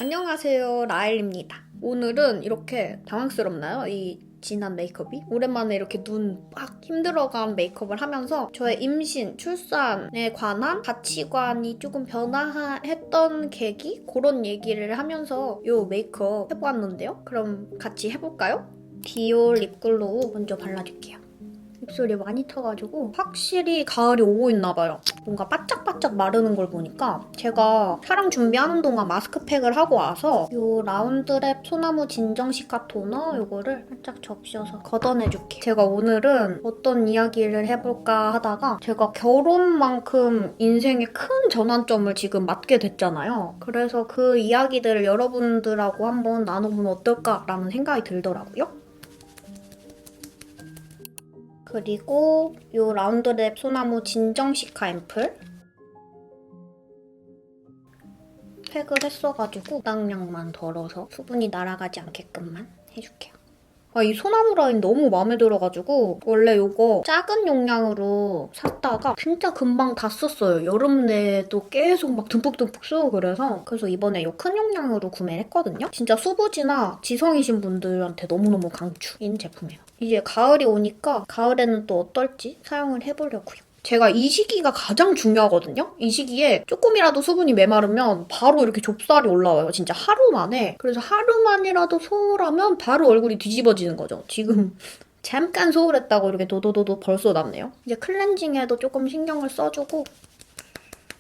안녕하세요, 라엘입니다. 오늘은 이렇게 당황스럽나요? 이 진한 메이크업이? 오랜만에 이렇게 눈 막 힘들어간 메이크업을 하면서 저의 임신, 출산에 관한 가치관이 조금 변화했던 계기? 그런 얘기를 하면서 이 메이크업 해보았는데요. 그럼 같이 해볼까요? 디올 립글로우 먼저 발라줄게요. 입술이 많이 타가지고 확실히 가을이 오고 있나봐요. 뭔가 바짝바짝 마르는 걸 보니까 제가 촬영 준비하는 동안 마스크팩을 하고 와서 이 라운드랩 소나무 진정시카 토너 이거를 살짝 적셔서 걷어내줄게요. 제가 오늘은 어떤 이야기를 해볼까 하다가 제가 결혼만큼 인생의 큰 전환점을 지금 맞게 됐잖아요. 그래서 그 이야기들을 여러분들하고 한번 나눠보면 어떨까라는 생각이 들더라고요. 그리고 이 라운드랩 소나무 진정시카 앰플 팩을 했어가지고 무당량만 덜어서 수분이 날아가지 않게끔만 해줄게요. 이 소나무 라인 너무 마음에 들어가지고 원래 이거 작은 용량으로 샀다가 진짜 금방 다 썼어요. 여름 내도 계속 막 듬뿍듬뿍 쓰고 그래서 이번에 이 큰 용량으로 구매를 했거든요. 진짜 수부지나 지성이신 분들한테 너무너무 강추인 제품이에요. 이제 가을이 오니까 가을에는 또 어떨지 사용을 해보려고요. 제가 이 시기가 가장 중요하거든요? 이 시기에 조금이라도 수분이 메마르면 바로 이렇게 좁쌀이 올라와요. 진짜 하루 만에. 그래서 하루만이라도 소홀하면 바로 얼굴이 뒤집어지는 거죠. 지금 잠깐 소홀했다고 이렇게 도도도도 벌써 났네요. 이제 클렌징에도 조금 신경을 써주고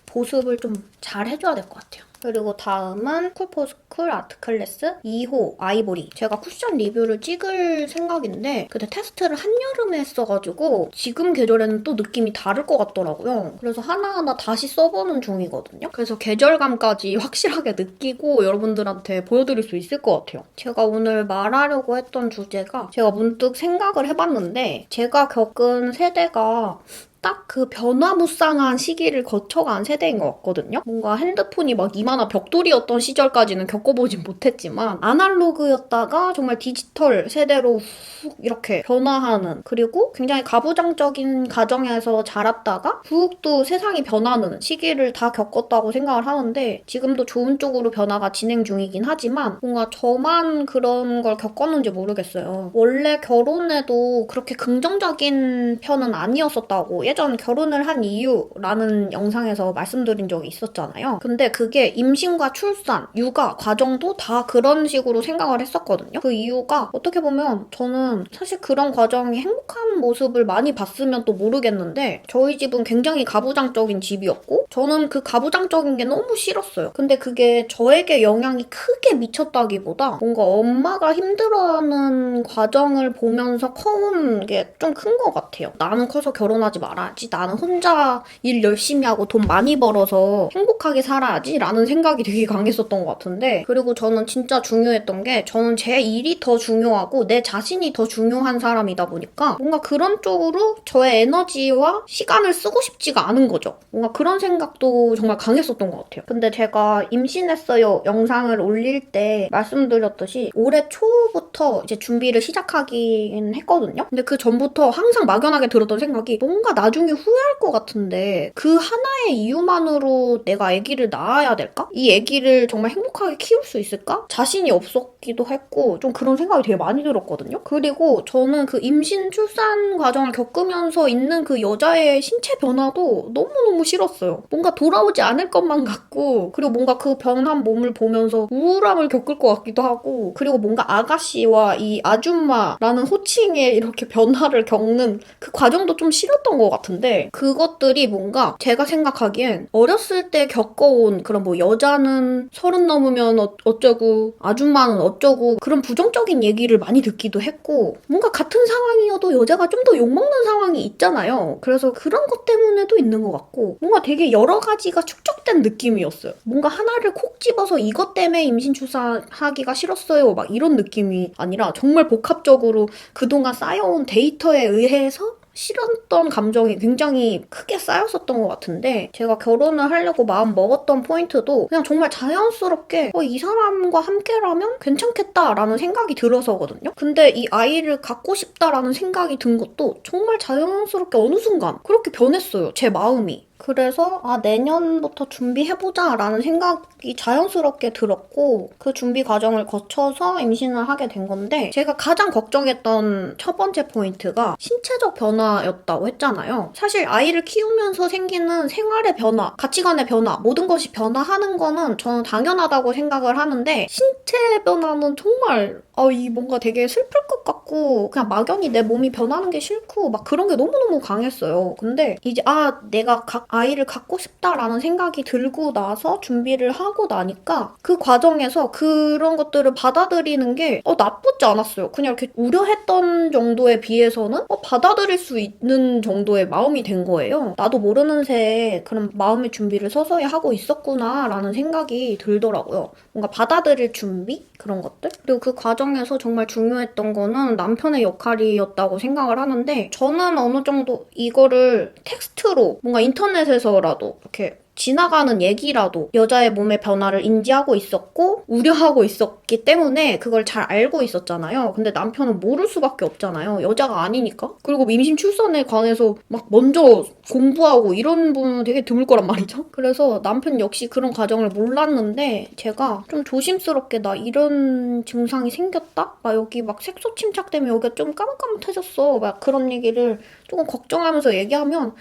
보습을 좀 잘 해줘야 될 것 같아요. 그리고 다음은 쿨포스쿨 아트클래스 2호 아이보리. 제가 쿠션 리뷰를 찍을 생각인데 그때 테스트를 한여름에 했어가지고 지금 계절에는 또 느낌이 다를 것 같더라고요. 그래서 하나하나 다시 써보는 중이거든요. 그래서 계절감까지 확실하게 느끼고 여러분들한테 보여드릴 수 있을 것 같아요. 제가 오늘 말하려고 했던 주제가 제가 문득 생각을 해봤는데 제가 겪은 세대가 딱 그 변화무쌍한 시기를 거쳐간 세대인 것 같거든요. 뭔가 핸드폰이 막 이만한 벽돌이었던 시절까지는 겪어보진 못했지만 아날로그였다가 정말 디지털 세대로 훅 이렇게 변화하는, 그리고 굉장히 가부장적인 가정에서 자랐다가 훅 또 세상이 변하는 시기를 다 겪었다고 생각을 하는데 지금도 좋은 쪽으로 변화가 진행 중이긴 하지만 뭔가 저만 그런 걸 겪었는지 모르겠어요. 원래 결혼에도 그렇게 긍정적인 편은 아니었었다고 예전 결혼을 한 이유라는 영상에서 말씀드린 적이 있었잖아요. 근데 그게 임신과 출산, 육아 과정도 다 그런 식으로 생각을 했었거든요. 그 이유가 어떻게 보면 저는 사실 그런 과정이 행복한 모습을 많이 봤으면 또 모르겠는데 저희 집은 굉장히 가부장적인 집이었고 저는 그 가부장적인 게 너무 싫었어요. 근데 그게 저에게 영향이 크게 미쳤다기보다 뭔가 엄마가 힘들어하는 과정을 보면서 커온 게 좀 큰 것 같아요. 나는 커서 결혼하지 말아야지. 나는 혼자 일 열심히 하고 돈 많이 벌어서 행복하게 살아야지 라는 생각이 되게 강했었던 것 같은데, 그리고 저는 진짜 중요했던 게 저는 제 일이 더 중요하고 내 자신이 더 중요한 사람이다 보니까 뭔가 그런 쪽으로 저의 에너지와 시간을 쓰고 싶지가 않은 거죠. 뭔가 그런 생각도 정말 강했었던 것 같아요. 근데 제가 임신했어요 영상을 올릴 때 말씀드렸듯이 올해 초부터 이제 준비를 시작하긴 했거든요. 근데 그 전부터 항상 막연하게 들었던 생각이 뭔가 나중에 후회할 것 같은데 그 하나의 이유만으로 내가 아기를 낳아야 될까? 이 아기를 정말 행복하게 키울 수 있을까? 자신이 없었기도 했고 좀 그런 생각이 되게 많이 들었거든요. 그리고 저는 그 임신 출산 과정을 겪으면서 있는 그 여자의 신체 변화도 너무너무 싫었어요. 뭔가 돌아오지 않을 것만 같고, 그리고 뭔가 그 변한 몸을 보면서 우울함을 겪을 것 같기도 하고, 그리고 뭔가 아가씨와 이 아줌마라는 호칭에 이렇게 변화를 겪는 그 과정도 좀 싫었던 것 같은데, 그것들이 뭔가 제가 생각하기엔 어렸을 때 겪어온 그런 뭐 여자는 30 넘으면 어쩌고 아줌마는 어쩌고 그런 부정적인 얘기를 많이 듣기도 했고, 뭔가 같은 상황이어도 여자가 좀 더 욕먹는 상황이 있잖아요. 그래서 그런 것 때문에도 있는 것 같고 뭔가 되게 여러 가지가 축적된 느낌이었어요. 뭔가 하나를 콕 집어서 이것 때문에 임신 출산하기가 싫었어요 막 이런 느낌이 아니라 정말 복합적으로 그동안 쌓여온 데이터에 의해서 싫었던 감정이 굉장히 크게 쌓였었던 것 같은데, 제가 결혼을 하려고 마음 먹었던 포인트도 그냥 정말 자연스럽게 이 사람과 함께라면 괜찮겠다라는 생각이 들어서거든요. 근데 이 아이를 갖고 싶다라는 생각이 든 것도 정말 자연스럽게 어느 순간 그렇게 변했어요, 제 마음이. 그래서 내년부터 준비해보자 라는 생각이 자연스럽게 들었고 그 준비 과정을 거쳐서 임신을 하게 된 건데 제가 가장 걱정했던 첫 번째 포인트가 신체적 변화였다고 했잖아요. 사실 아이를 키우면서 생기는 생활의 변화, 가치관의 변화, 모든 것이 변화하는 거는 저는 당연하다고 생각을 하는데 신체 변화는 정말 이 뭔가 되게 슬플 것 같고 그냥 막연히 내 몸이 변하는 게 싫고 막 그런 게 너무너무 강했어요. 근데 이제 내가 아이를 갖고 싶다라는 생각이 들고 나서 준비를 하고 나니까 그 과정에서 그런 것들을 받아들이는 게 나쁘지 않았어요. 그냥 이렇게 우려했던 정도에 비해서는 받아들일 수 있는 정도의 마음이 된 거예요. 나도 모르는 새에 그런 마음의 준비를 서서히 하고 있었구나라는 생각이 들더라고요. 뭔가 받아들일 준비? 그런 것들? 그리고 그 과정에서 정말 중요했던 거는 남편의 역할이었다고 생각을 하는데 저는 어느 정도 이거를 텍스트로 뭔가 인터넷에서라도 이렇게 지나가는 얘기라도 여자의 몸의 변화를 인지하고 있었고 우려하고 있었기 때문에 그걸 잘 알고 있었잖아요. 근데 남편은 모를 수밖에 없잖아요. 여자가 아니니까. 그리고 임신 출산에 관해서 막 먼저 공부하고 이런 분은 되게 드물 거란 말이죠. 그래서 남편 역시 그런 과정을 몰랐는데 제가 좀 조심스럽게 나 이런 증상이 생겼다? 막 여기 막 색소 침착 때문에 여기가 좀 까뭇까뭇해졌어. 막 그런 얘기를 조금 걱정하면서 얘기하면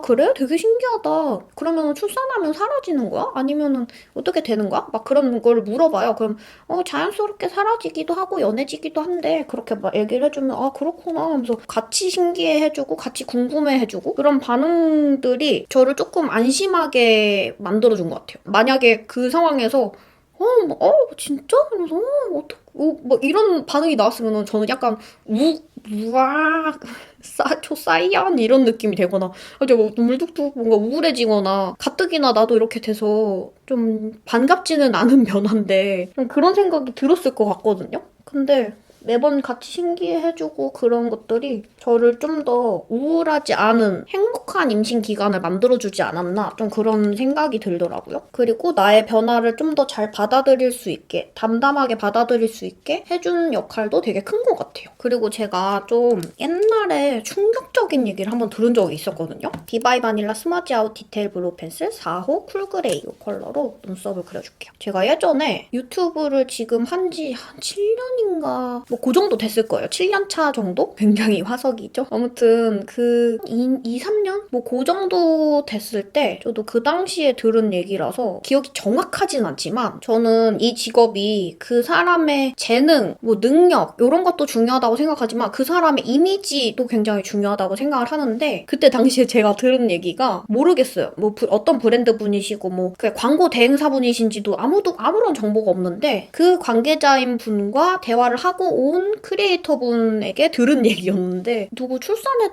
그래? 되게 신기하다. 그러면 출산하면 사라지는 거야? 아니면은 어떻게 되는 거야? 막 그런 걸 물어봐요. 그럼 자연스럽게 사라지기도 하고 연해지기도 한데 그렇게 막 얘기를 해주면 그렇구나 하면서 같이 신기해해주고 같이 궁금해해주고 그런 반응들이 저를 조금 안심하게 만들어준 것 같아요. 만약에 그 상황에서 진짜? 이러면서 뭐 이런 반응이 나왔으면 저는 약간 우악 초사이언 이런 느낌이 되거나 이제 뭐 눈물 뚝뚝 뭔가 우울해지거나 가뜩이나 나도 이렇게 돼서 좀 반갑지는 않은 변화인데 좀 그런 생각이 들었을 것 같거든요. 근데 매번 같이 신기해해주고 그런 것들이 저를 좀 더 우울하지 않은 행복한 임신 기간을 만들어주지 않았나 좀 그런 생각이 들더라고요. 그리고 나의 변화를 좀 더 잘 받아들일 수 있게 담담하게 받아들일 수 있게 해준 역할도 되게 큰 것 같아요. 그리고 제가 좀 옛날에 충격적인 얘기를 한번 들은 적이 있었거든요. 비바이 바닐라 스머지 아웃 디테일 블루 펜슬 4호 쿨그레이 이 컬러로 눈썹을 그려줄게요. 제가 예전에 유튜브를 지금 한지 한 7년인가 뭐 그 정도 됐을 거예요. 7년 차 정도? 굉장히 화석이죠. 아무튼 그 2, 3년? 뭐 그 정도 됐을 때 저도 그 당시에 들은 얘기라서 기억이 정확하진 않지만 저는 이 직업이 그 사람의 재능, 뭐 능력 이런 것도 중요하다고 생각하지만 그 사람의 이미지도 굉장히 중요하다고 생각을 하는데 그때 당시에 제가 들은 얘기가 모르겠어요. 뭐 어떤 브랜드 분이시고 뭐 광고 대행사 분이신지도 아무런 정보가 없는데 그 관계자인 분과 대화를 하고 온 크리에이터 분에게 들은 얘기였는데 누구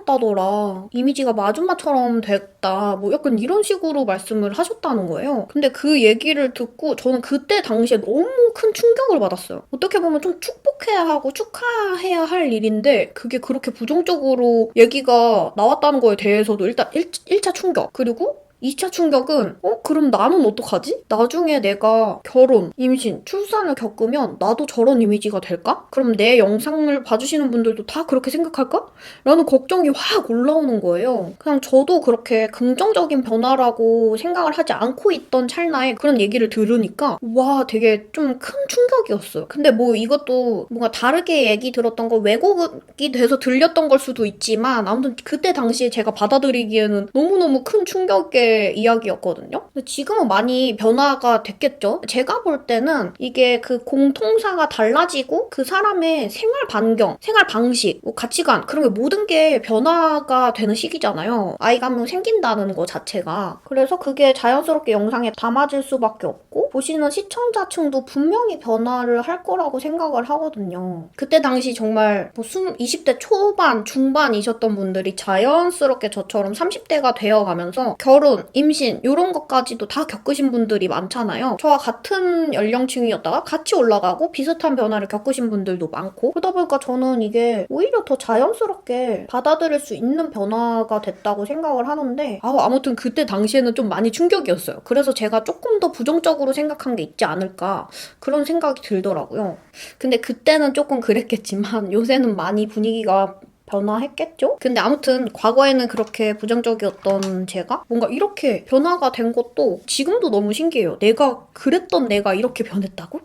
출산했다더라. 이미지가 마줌마처럼 됐다. 뭐 약간 이런 식으로 말씀을 하셨다는 거예요. 근데 그 얘기를 듣고 저는 그때 당시에 너무 큰 충격을 받았어요. 어떻게 보면 좀 축복해야 하고 축하해야 할 일인데 그게 그렇게 부정적으로 얘기가 나왔다는 거에 대해서도 일단 1차 충격. 그리고 2차 충격은 그럼 나는 어떡하지? 나중에 내가 결혼, 임신, 출산을 겪으면 나도 저런 이미지가 될까? 그럼 내 영상을 봐주시는 분들도 다 그렇게 생각할까? 라는 걱정이 확 올라오는 거예요. 그냥 저도 그렇게 긍정적인 변화라고 생각을 하지 않고 있던 찰나에 그런 얘기를 들으니까 와 되게 좀 큰 충격이었어요. 근데 뭐 이것도 뭔가 다르게 얘기 들었던 거 왜곡이 돼서 들렸던 걸 수도 있지만 아무튼 그때 당시에 제가 받아들이기에는 너무너무 큰 충격의 이야기였거든요. 근데 지금은 많이 변화가 됐겠죠? 제가 볼 때는 이게 그 공통사가 달라지고 그 사람의 생활 반경, 생활 방식, 뭐 가치관 그런 게 모든 게 변화가 되는 시기잖아요. 아이가 한 명 생긴다는 거 자체가. 그래서 그게 자연스럽게 영상에 담아질 수밖에 없고 보시는 시청자층도 분명히 변화를 할 거라고 생각을 하거든요. 그때 당시 정말 뭐 20대 초반, 중반이셨던 분들이 자연스럽게 저처럼 30대가 되어가면서 결혼, 임신 이런 것까지도 다 겪으신 분들이 많잖아요. 저와 같은 연령층이었다가 같이 올라가고 비슷한 변화를 겪으신 분들도 많고 그러다 보니까 저는 이게 오히려 더 자연스럽게 받아들일 수 있는 변화가 됐다고 생각을 하는데 아무튼 그때 당시에는 좀 많이 충격이었어요. 그래서 제가 조금 더 부정적으로 생각한 게 있지 않을까 그런 생각이 들더라고요. 근데 그때는 조금 그랬겠지만 요새는 많이 분위기가 변화했겠죠? 근데 아무튼 과거에는 그렇게 부정적이었던 제가 뭔가 이렇게 변화가 된 것도 지금도 너무 신기해요. 내가 그랬던 내가 이렇게 변했다고?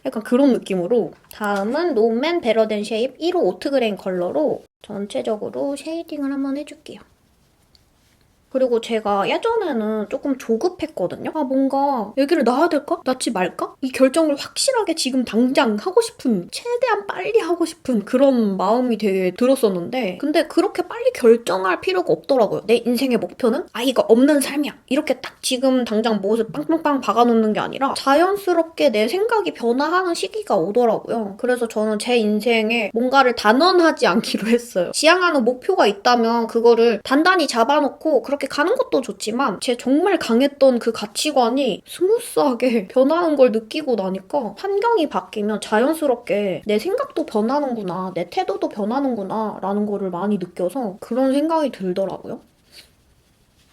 약간 그런 느낌으로. 다음은 롬앤 베러덴 쉐입 1호 오트그레인 컬러로 전체적으로 쉐이딩을 한번 해줄게요. 그리고 제가 예전에는 조금 조급했거든요. 아, 뭔가 얘기를 낳아야 될까? 낳지 말까? 이 결정을 확실하게 지금 당장 하고 싶은, 최대한 빨리 하고 싶은 그런 마음이 되게 들었었는데, 근데 그렇게 빨리 결정할 필요가 없더라고요. 내 인생의 목표는 아이가 없는 삶이야. 이렇게 딱 지금 당장 무엇을 빵빵빵 박아놓는 게 아니라 자연스럽게 내 생각이 변화하는 시기가 오더라고요. 그래서 저는 제 인생에 뭔가를 단언하지 않기로 했어요. 지향하는 목표가 있다면 그거를 단단히 잡아놓고 그렇게 가는 것도 좋지만 제 정말 강했던 그 가치관이 스무스하게 변하는 걸 느끼고 나니까 환경이 바뀌면 자연스럽게 내 생각도 변하는구나, 내 태도도 변하는구나 라는 거를 많이 느껴서 그런 생각이 들더라고요.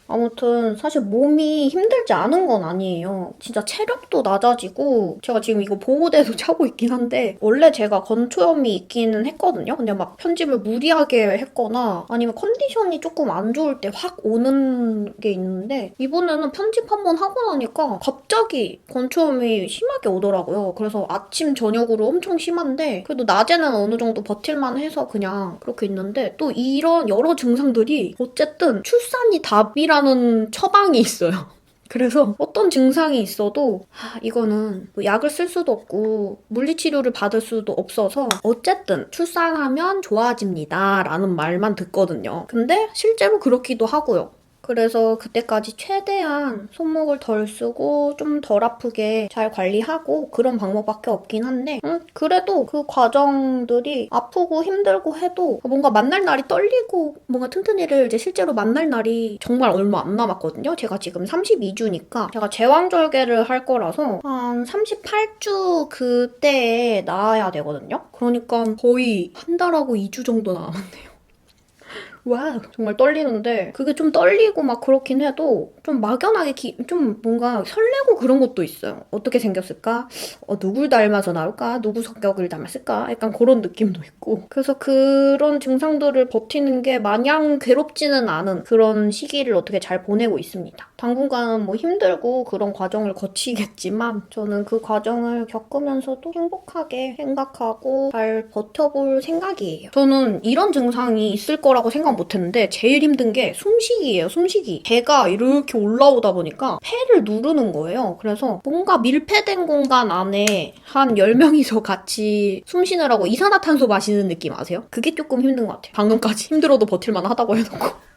아무튼 사실 몸이 힘들지 않은 건 아니에요. 진짜 체력도 낮아지고 제가 지금 이거 보호대도 차고 있긴 한데 원래 제가 건초염이 있기는 했거든요. 근데 막 편집을 무리하게 했거나 아니면 컨디션이 조금 안 좋을 때 확 오는 게 있는데 이번에는 편집 한번 하고 나니까 갑자기 건초염이 심하게 오더라고요. 그래서 아침 저녁으로 엄청 심한데 그래도 낮에는 어느 정도 버틸만 해서 그냥 그렇게 있는데 또 이런 여러 증상들이 어쨌든 출산이 답이라는 처방이 있어요. 그래서 어떤 증상이 있어도 이거는 뭐 약을 쓸 수도 없고 물리치료를 받을 수도 없어서 어쨌든 출산하면 좋아집니다 라는 말만 듣거든요. 근데 실제로 그렇기도 하고요. 그래서 그때까지 최대한 손목을 덜 쓰고 좀 덜 아프게 잘 관리하고 그런 방법밖에 없긴 한데 그래도 그 과정들이 아프고 힘들고 해도 뭔가 만날 날이 떨리고 뭔가 튼튼이를 이제 실제로 만날 날이 정말 얼마 안 남았거든요. 제가 지금 32주니까 제가 제왕절개를 할 거라서 한 38주 그때에 나와야 되거든요. 그러니까 거의 한 달하고 2주 정도 남았네요. 와 정말 떨리는데 그게 좀 떨리고 막 그렇긴 해도 좀 막연하게 좀 뭔가 설레고 그런 것도 있어요. 어떻게 생겼을까? 누굴 닮아서 나올까? 누구 성격을 닮았을까? 약간 그런 느낌도 있고 그래서 그런 증상들을 버티는 게 마냥 괴롭지는 않은 그런 시기를 어떻게 잘 보내고 있습니다. 당분간은 뭐 힘들고 그런 과정을 거치겠지만 저는 그 과정을 겪으면서도 행복하게 생각하고 잘 버텨볼 생각이에요. 저는 이런 증상이 있을 거라고 생각 못했는데 제일 힘든 게 숨쉬기예요. 숨쉬기. 배가 이렇게 올라오다 보니까 폐를 누르는 거예요. 그래서 뭔가 밀폐된 공간 안에 한 10명이서 같이 숨 쉬느라고 이산화탄소 마시는 느낌 아세요? 그게 조금 힘든 것 같아요. 방금까지 힘들어도 버틸만 하다고 해놓고.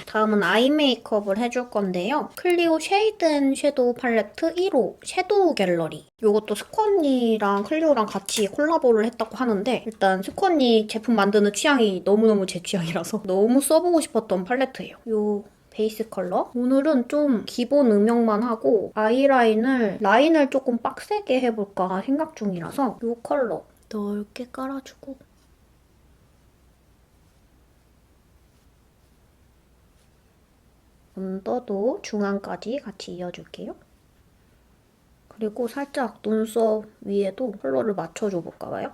다음은 아이 메이크업을 해줄 건데요. 클리오 쉐이드 앤 섀도우 팔레트 1호 섀도우 갤러리. 이것도 스코언니랑 클리오랑 같이 콜라보를 했다고 하는데 일단 스코언니 제품 만드는 취향이 너무너무 제 취향이라서 너무 써보고 싶었던 팔레트예요. 이 베이스 컬러. 오늘은 좀 기본 음영만 하고 라인을 조금 빡세게 해볼까 생각 중이라서 이 컬러 넓게 깔아주고 언더도 중앙까지 같이 이어줄게요. 그리고 살짝 눈썹 위에도 컬러를 맞춰줘 볼까봐요.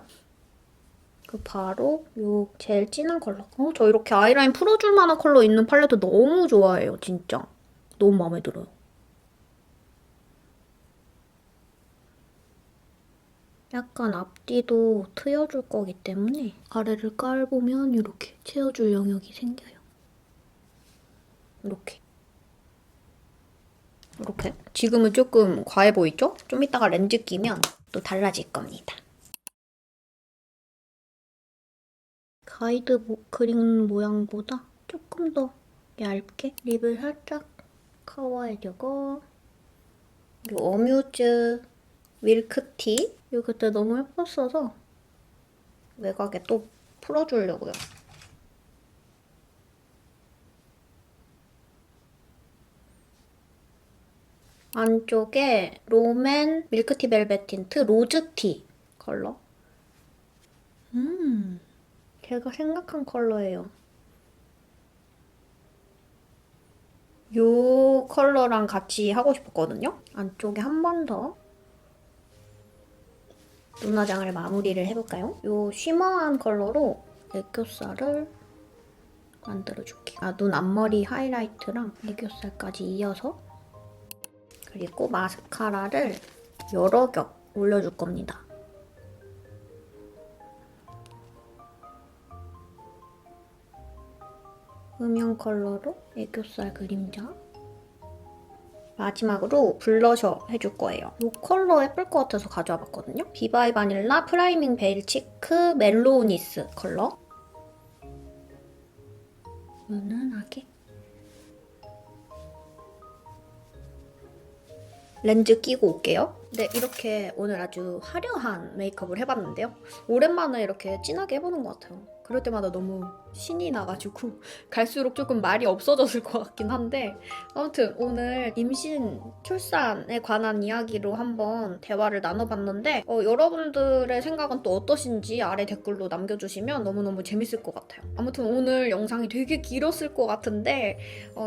바로 이 제일 진한 컬러. 저 이렇게 아이라인 풀어줄 만한 컬러 있는 팔레트 너무 좋아해요, 진짜. 너무 마음에 들어요. 약간 앞뒤도 트여줄 거기 때문에 아래를 깔보면 이렇게 채워줄 영역이 생겨요. 이렇게. 이렇게. 지금은 조금 과해 보이죠? 좀 이따가 렌즈 끼면 또 달라질 겁니다. 가이드 그린 모양보다 조금 더 얇게 립을 살짝 커버해주고 이 어뮤즈 밀크티 이거 그때 너무 예뻤어서 외곽에 또 풀어주려고요. 안쪽에 롬앤 밀크티 벨벳 틴트 로즈티 컬러. 제가 생각한 컬러예요. 이 컬러랑 같이 하고 싶었거든요. 안쪽에 한 번 더 눈화장을 마무리를 해볼까요? 이 쉬머한 컬러로 애교살을 만들어줄게요. 눈 앞머리 하이라이트랑 애교살까지 이어서 그리고 마스카라를 여러 겹 올려줄 겁니다. 음영 컬러로 애교살 그림자. 마지막으로 블러셔 해줄 거예요. 이 컬러 예쁠 것 같아서 가져와 봤거든요. 비바이 바닐라 프라이밍 베일 치크 멜로우니스 컬러. 은은하게. 렌즈 끼고 올게요. 네, 이렇게 오늘 아주 화려한 메이크업을 해봤는데요. 오랜만에 이렇게 진하게 해보는 것 같아요. 그럴 때마다 너무 신이 나가지고 갈수록 조금 말이 없어졌을 것 같긴 한데 아무튼 오늘 임신, 출산에 관한 이야기로 한번 대화를 나눠봤는데 여러분들의 생각은 또 어떠신지 아래 댓글로 남겨주시면 너무너무 재밌을 것 같아요. 아무튼 오늘 영상이 되게 길었을 것 같은데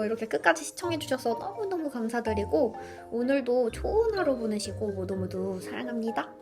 이렇게 끝까지 시청해주셔서 너무너무 감사드리고 오늘도 좋은 하루 보내시고 모두 모두 사랑합니다.